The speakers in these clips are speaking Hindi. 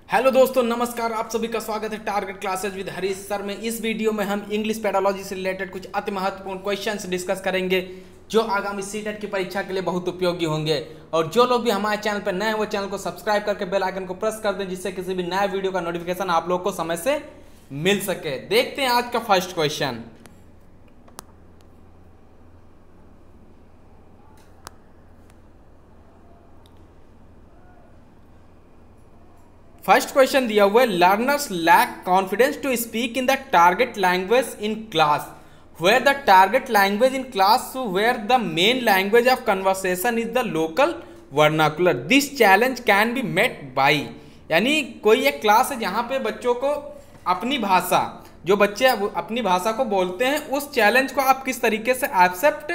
हेलो दोस्तों, नमस्कार। आप सभी का स्वागत है target classes with Harish sir में। इस वीडियो में हम इंग्लिश पेडोलॉजी से रिलेटेड कुछ अति महत्वपूर्ण क्वेश्चंस डिस्कस करेंगे जो आगामी सीटेट की परीक्षा के लिए बहुत उपयोगी होंगे। और जो लोग भी हमारे चैनल पर नए हैं वो चैनल को सब्सक्राइब करके बेल आइकन को प्रेस कर दें, जिससे किसी भी नए वीडियो का नोटिफिकेशन आप लोग को समय से मिल सके। देखते हैं आज का फर्स्ट क्वेश्चन। फर्स्ट क्वेश्चन दिया हुआ है, learners lack confidence to speak in the target language in class where the target language in class where the main language of conversation is the local vernacular. This challenge can be met by, यानी कोई एक क्लास है जहां पे बच्चों को अपनी भाषा, जो बच्चे अपनी भाषा को बोलते हैं, उस चैलेंज को आप किस तरीके से एक्सेप्ट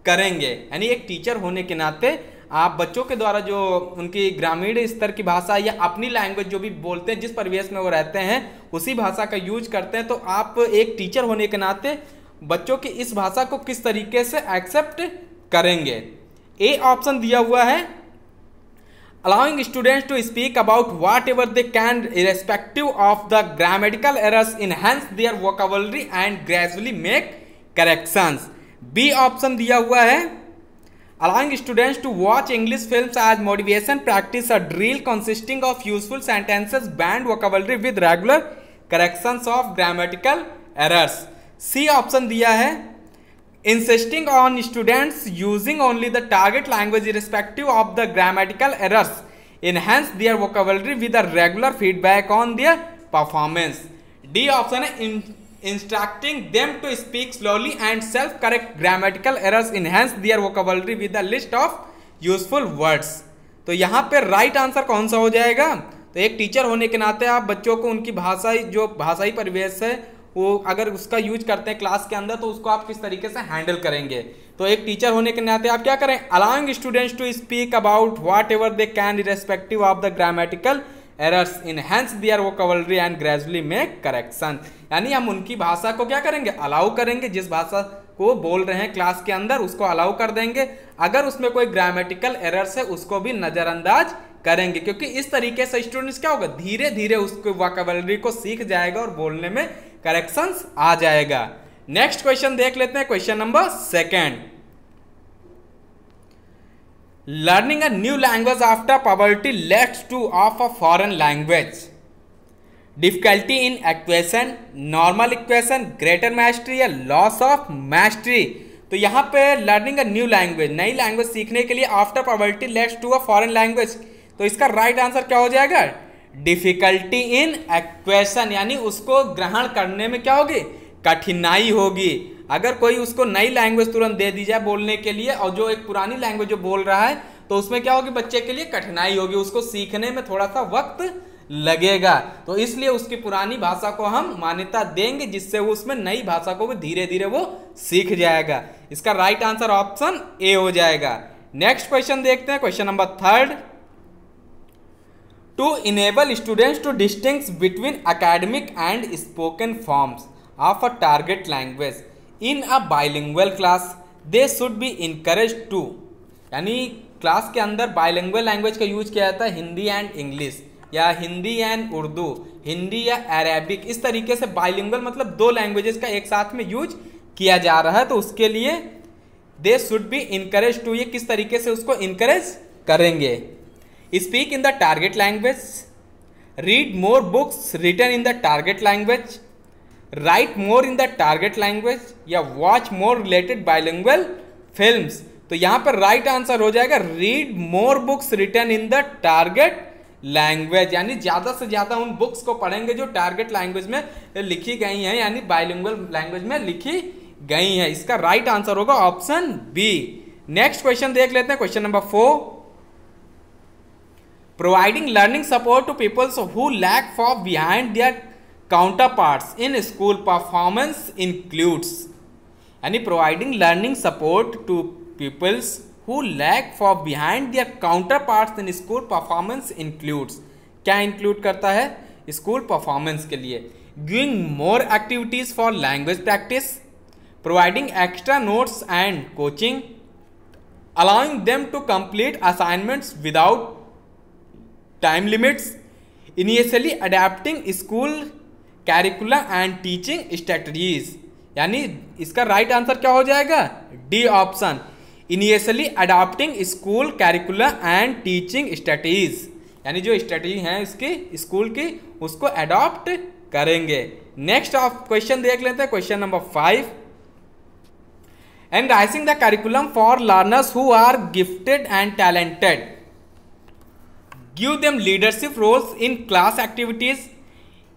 करेंगे। यानी एक टीचर होने के नाते आप बच्चों के द्वारा जो उनकी ग्रामीण स्तर की भाषा या अपनी लैंग्वेज जो भी बोलते हैं, जिस परिवेश में वो रहते हैं उसी भाषा का यूज करते हैं, तो आप एक टीचर होने के नाते बच्चों की इस भाषा को किस तरीके से एक्सेप्ट करेंगे। ए ऑप्शन दिया हुआ है, allowing students to speak about whatever they can irrespective of the grammatical errors, enhance their vocabulary and gradually make corrections। B option दिया हुआ है, allowing students to watch English films as motivation, practice a drill consisting of useful sentences, band vocabulary with regular corrections of grammatical errors। C option दिया है, insisting on students using only the target language irrespective of the grammatical errors, enhance their vocabulary with a regular feedback on their performance। D option है, instructing them to speak slowly and self-correct grammatical errors, enhance their vocabulary with a list of useful words। तो यहाँ पे राइट आंसर कौन सा हो जाएगा? तो एक टीचर होने के नाते आप बच्चों को उनकी भाषाई परिवेश है वो अगर उसका यूज करते हैं क्लास के अंदर, तो उसको आप किस तरीके से हैंडल करेंगे। तो एक टीचर होने के नाते आप क्या करें, allowing students to speak about whatever they can irrespective of the grammatical errors, enhance their vocabulary and gradually make correction. यानी हम उनकी भाषा को क्या करेंगे, अलाउ करेंगे, जिस भाषा को बोल रहे हैं क्लास के अंदर उसको अलाउ कर देंगे, अगर उसमें कोई ग्रामेटिकल एरर्स है उसको भी नजरअंदाज करेंगे, क्योंकि इस तरीके से स्टूडेंट्स क्या होगा, धीरे धीरे उसको वोकैबुलरी को सीख जाएगा और बोलने में करेक्शंस आ जाएगा। नेक्स्ट क्वेश्चन देख लेते हैं, question number second. Learning a new language after poverty lets to of a foreign language, difficulty in equation, normal equation, greater mastery या लॉस ऑफ मैस्ट्री। तो यहां पे लर्निंग अ न्यू लैंग्वेज, नई लैंग्वेज सीखने के लिए after poverty lets to a foreign language, तो इसका राइट आंसर क्या हो जाएगा, डिफिकल्टी इन एक्वेशन, यानी उसको ग्रहण करने में क्या होगी, कठिनाई होगी। अगर कोई उसको नई लैंग्वेज तुरंत दे दी जाए बोलने के लिए और जो एक पुरानी लैंग्वेज जो बोल रहा है, तो उसमें क्या होगी, बच्चे के लिए कठिनाई होगी, उसको सीखने में थोड़ा सा वक्त लगेगा। तो इसलिए उसकी पुरानी भाषा को हम मान्यता देंगे, जिससे वो उसमें नई भाषा को भी धीरे धीरे वो सीख जाएगा। इसका राइट आंसर ऑप्शन ए हो जाएगा। नेक्स्ट क्वेश्चन देखते हैं, question number third. To enable students to distinguish between academic and spoken forms of a target language in a bilingual class, they should be encouraged to, यानी क्लास के अंदर बाइलिंगुअल लैंग्वेज का यूज किया जाता है, हिंदी एंड इंग्लिश या हिंदी एंड उर्दू, हिंदी या अरेबिक, इस तरीके से बाइलिंगुअल मतलब दो लैंग्वेजेस का एक साथ में यूज किया जा रहा है। तो उसके लिए they should be encourage to, ये किस तरीके से उसको इनकरेज करेंगे, speak in the target language, read more books written in the target language, write more in the target language या watch more related bilingual films। तो यहाँ पर राइट आंसर हो जाएगा read more books written in the target language, यानी ज्यादा से ज्यादा उन बुक्स को पढ़ेंगे जो टारगेट लैंग्वेज में लिखी गई हैं, यानी बाइलिंगुअल लैंग्वेज में लिखी गई हैं। इसका राइट आंसर होगा ऑप्शन बी। नेक्स्ट क्वेश्चन देख लेते हैं, question number 4। Providing learning support to people who lag far behind their counterparts in school performance includes, यानी providing learning support to people who lag far behind their counterparts in school performance includes, क्या include करता है school performance के लिए, giving more activities for language practice, providing extra notes and coaching, allowing them to complete assignments without time limits, initially adapting school curriculum and teaching strategies, यानी इसका राइट आंसर क्या हो जाएगा? D option, initially adopting school curriculum and teaching strategies, यानी जो स्ट्रेटजी हैं इसकी स्कूल की उसको अडॉप्ट करेंगे। नेक्स्ट आप क्वेश्चन देख लेते हैं, question number 5। Enriching the curriculum for learners who are gifted and talented, give them leadership roles in class activities,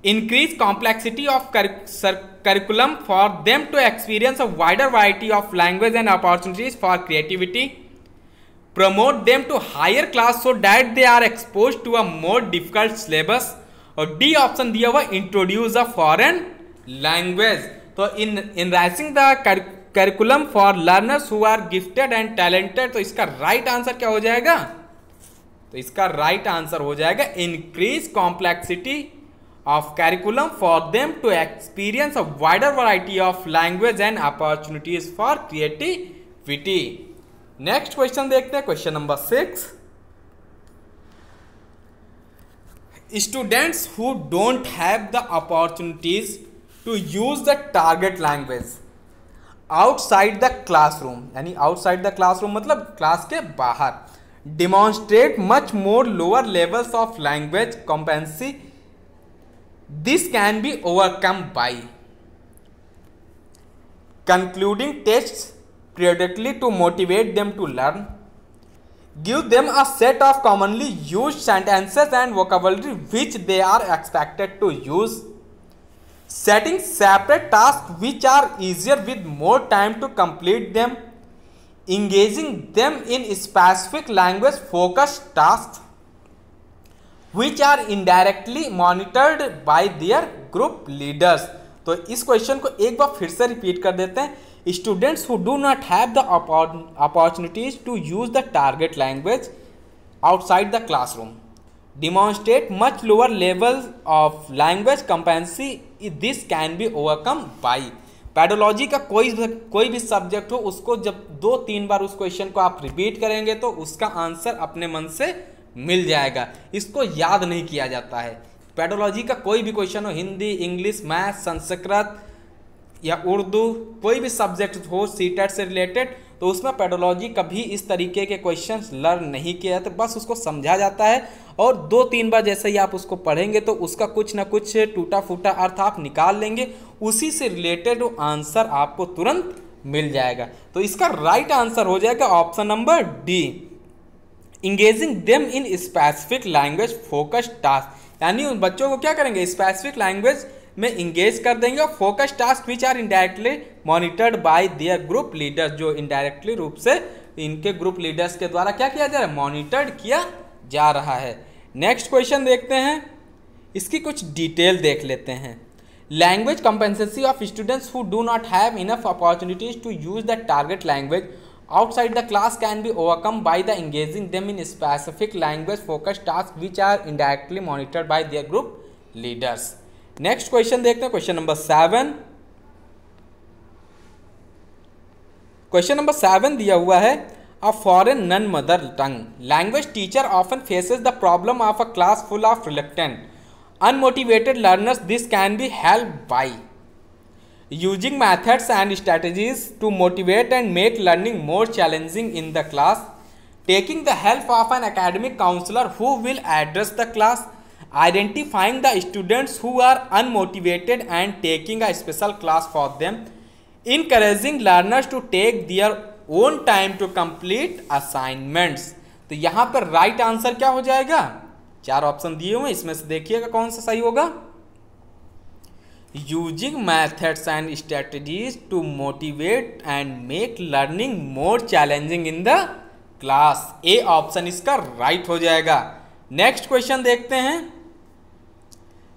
increase complexity of curriculum for them to experience a wider variety of language and opportunities for creativity, promote them to higher class so that they are exposed to a more difficult syllabus, और डी ऑप्शन दिया हुआ इंट्रोड्यूस अ फॉरेन लैंग्वेज। तो in enriching the curriculum for learners who are gifted and talented, तो इसका राइट आंसर क्या हो जाएगा? तो इसका राइट आंसर हो जाएगा increase complexity of curriculum for them to experience a wider variety of language and opportunities for creativity. Next question देखते हैं, question number 6. Students who don't have the opportunities to use the target language outside the classroom, यानी outside the classroom मतलब क्लास के बाहर, demonstrate much more lower levels of language competency. This can be overcome by concluding tests periodically to motivate them to learn, give them a set of commonly used sentences and vocabulary which they are expected to use, setting separate tasks which are easier with more time to complete them, engaging them in specific language focused tasks which are indirectly monitored by their group leaders. तो इस क्वेश्चन को एक बार फिर से रिपीट कर देते हैं। Students who do not have the opportunities to use the target language outside the classroom demonstrate much lower level of language competency, this can be overcome by. Pedology का कोई भी सब्जेक्ट हो उसको जब 2-3 बार उस क्वेश्चन को आप रिपीट करेंगे तो उसका आंसर अपने मन से मिल जाएगा, इसको याद नहीं किया जाता है। पेडोलॉजी का कोई भी क्वेश्चन हो, हिंदी, इंग्लिश, मैथ, संस्कृत या उर्दू, कोई भी सब्जेक्ट हो सीटेट से रिलेटेड, तो उसमें पेडोलॉजी कभी इस तरीके के क्वेश्चंस लर्न नहीं किया जाते, बस उसको समझा जाता है और 2-3 बार जैसे ही आप उसको पढ़ेंगे तो उसका कुछ ना कुछ टूटा फूटा अर्थ आप निकाल लेंगे, उसी से रिलेटेड आंसर आपको तुरंत मिल जाएगा। तो इसका राइट आंसर हो जाएगा option number D, engaging them in specific language focus task, यानी उन बच्चों को क्या करेंगे, स्पेसिफिक लैंग्वेज में इंगेज कर देंगे और focus task which are indirectly monitored by their group leaders, जो इनडायरेक्टली रूप से इनके ग्रुप लीडर्स के द्वारा क्या किया जा रहा है, मॉनिटर्ड किया जा रहा है। नेक्स्ट क्वेश्चन देखते हैं, इसकी कुछ डिटेल देख लेते हैं। Language competency of students who do not have enough opportunities to use the target language outside the class can be overcome by the engaging them in specific language focused tasks which are indirectly monitored by their group leaders. Next question देखते हैं, क्वेश्चन नंबर 7। क्वेश्चन नंबर 7 दिया हुआ है, a foreign non mother tongue language teacher often faces the problem of a class full of reluctant unmotivated learners. This can be helped by using methods and strategies to motivate and make learning more challenging in the class, taking the help of an academic counselor who will address the class, identifying the students who are unmotivated and taking a special class for them, encouraging learners to take their own time to complete assignments। तो यहाँ पर राइट आंसर क्या हो जाएगा, 4 ऑप्शन दिए हुए, इसमें से देखिएगा कौन सा सही होगा। Using methods and strategies to motivate and make learning more challenging in the class, A option इसका राइट हो जाएगा। नेक्स्ट क्वेश्चन देखते हैं,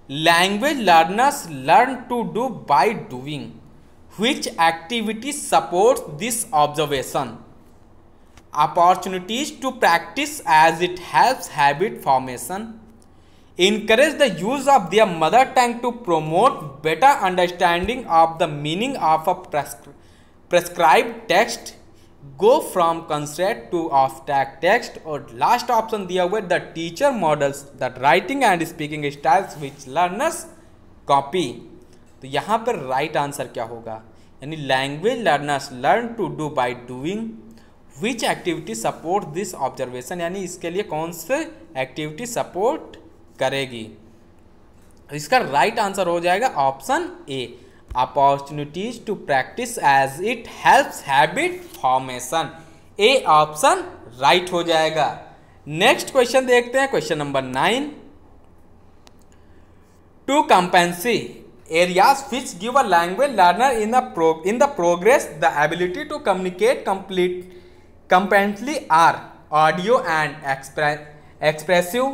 language learners learn to do by doing, which activity supports this observation? Opportunities to practice as it helps habit formation, encourage the use of their mother tongue to promote better understanding of the meaning of a prescribed text, go from concept to abstract text, और लास्ट ऑप्शन दिया हुआ है the teacher models the writing and speaking styles which learners copy. तो यहाँ पर राइट आंसर क्या होगा, यानी language learners learn to do by doing which activity support this observation, यानी इसके लिए कौन से एक्टिविटी सपोर्ट करेगी। इसका राइट आंसर हो जाएगा option A, opportunities to practise as it helps habit formation. A option right हो जाएगा। नेक्स्ट क्वेश्चन देखते हैं, question number 9। Two competency areas which give a language learner in the progress the ability to communicate competently are audio and expressive,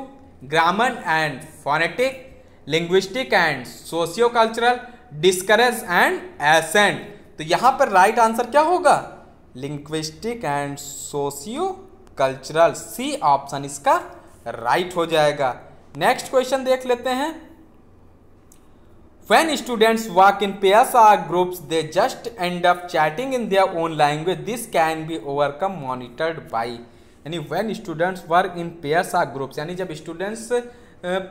grammar and phonetic, linguistic and socio-cultural, discourage and accent। तो यहाँ पर राइट आंसर क्या होगा, linguistic and socio cultural, C option इसका राइट हो जाएगा। नेक्स्ट क्वेश्चन देख लेते हैं। When students work in pairs or groups, they just end up chatting in their own language. This can be overcome monitored by, यानी when students work in pairs or groups, यानी जब students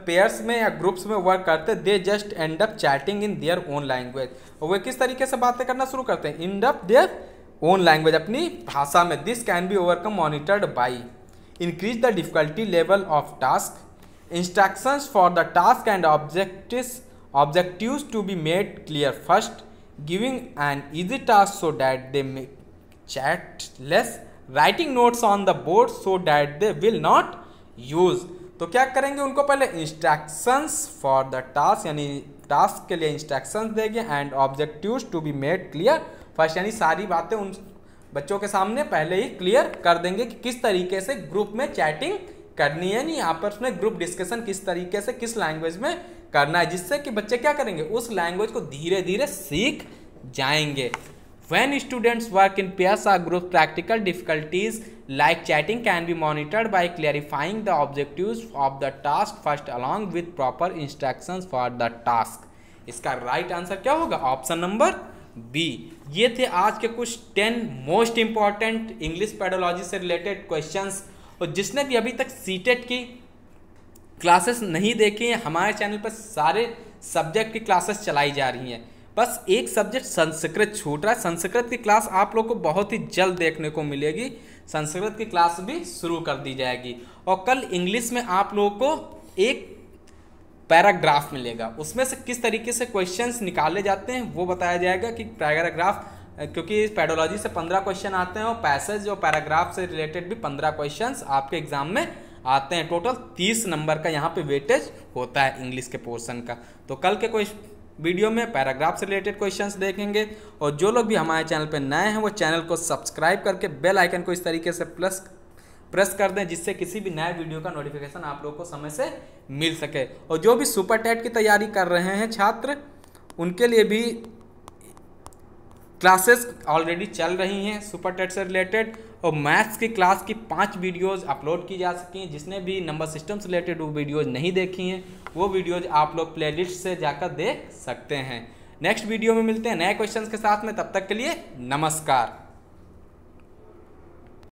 पेयर्स में या ग्रुप्स में वर्क करते, they just and up chatting in their own language, और वे किस तरीके से बातें करना शुरू करते हैं, and up their own language, अपनी भाषा में। This can be overcome monitored by increase the difficulty level of task, instructions for the task and objectives to be made clear first, giving an easy task so that they may chat less, writing notes on the board so that they will not use। तो क्या करेंगे, उनको पहले इंस्ट्रक्शंस फॉर द टास्क, यानी टास्क के लिए इंस्ट्रक्शंस देंगे, and objectives to be made clear first, यानी सारी बातें उन बच्चों के सामने पहले ही क्लियर कर देंगे कि किस तरीके से ग्रुप में चैटिंग करनी है, नहीं आपस में ग्रुप डिस्कशन किस तरीके से किस लैंग्वेज में करना है, जिससे कि बच्चे क्या करेंगे, उस लैंग्वेज को धीरे धीरे सीख जाएंगे। When students work in pairs or groups, practical difficulties like chatting can be monitored by clarifying the objectives of the task first along with proper instructions for the task। इसका राइट आंसर क्या होगा, ऑप्शन नंबर बी। ये थे आज के कुछ 10 मोस्ट इंपॉर्टेंट इंग्लिश पेडोलॉजी से रिलेटेड क्वेश्चंस, और जिसने भी अभी तक सीटेट की क्लासेस नहीं देखी हैं, हमारे चैनल पर सारे सब्जेक्ट की क्लासेस चलाई जा रही हैं। बस एक सब्जेक्ट संस्कृत छूट रहा है, संस्कृत की क्लास आप लोग को बहुत ही जल्द देखने को मिलेगी, संस्कृत की क्लास भी शुरू कर दी जाएगी। और कल इंग्लिश में आप लोगों को एक पैराग्राफ मिलेगा, उसमें से किस तरीके से क्वेश्चंस निकाले जाते हैं वो बताया जाएगा कि पैराग्राफ, क्योंकि पेडोलॉजी से 15 क्वेश्चन आते हैं और पैसेज और पैराग्राफ से रिलेटेड भी 15 क्वेश्चंस आपके एग्जाम में आते हैं। टोटल 30 नंबर का यहाँ पे वेटेज होता है इंग्लिश के पोर्शन का। तो कल के कोई वीडियो में पैराग्राफ से रिलेटेड क्वेश्चंस देखेंगे, और जो लोग भी हमारे चैनल पे नए हैं वो चैनल को सब्सक्राइब करके बेल आइकन को इस तरीके से प्रेस कर दें, जिससे किसी भी नए वीडियो का नोटिफिकेशन आप लोगों को समय से मिल सके। और जो भी सुपर टेट की तैयारी कर रहे हैं छात्र, उनके लिए भी क्लासेस ऑलरेडी चल रही हैं सुपर टेट से रिलेटेड, और मैथ्स की क्लास की 5 वीडियोज़ अपलोड की जा सकी हैं। जिसने भी नंबर सिस्टम से रिलेटेड वो वीडियोज़ नहीं देखी हैं, वो वीडियोज़ आप लोग प्लेलिस्ट से जाकर देख सकते हैं। नेक्स्ट वीडियो में मिलते हैं नए क्वेश्चंस के साथ में, तब तक के लिए नमस्कार।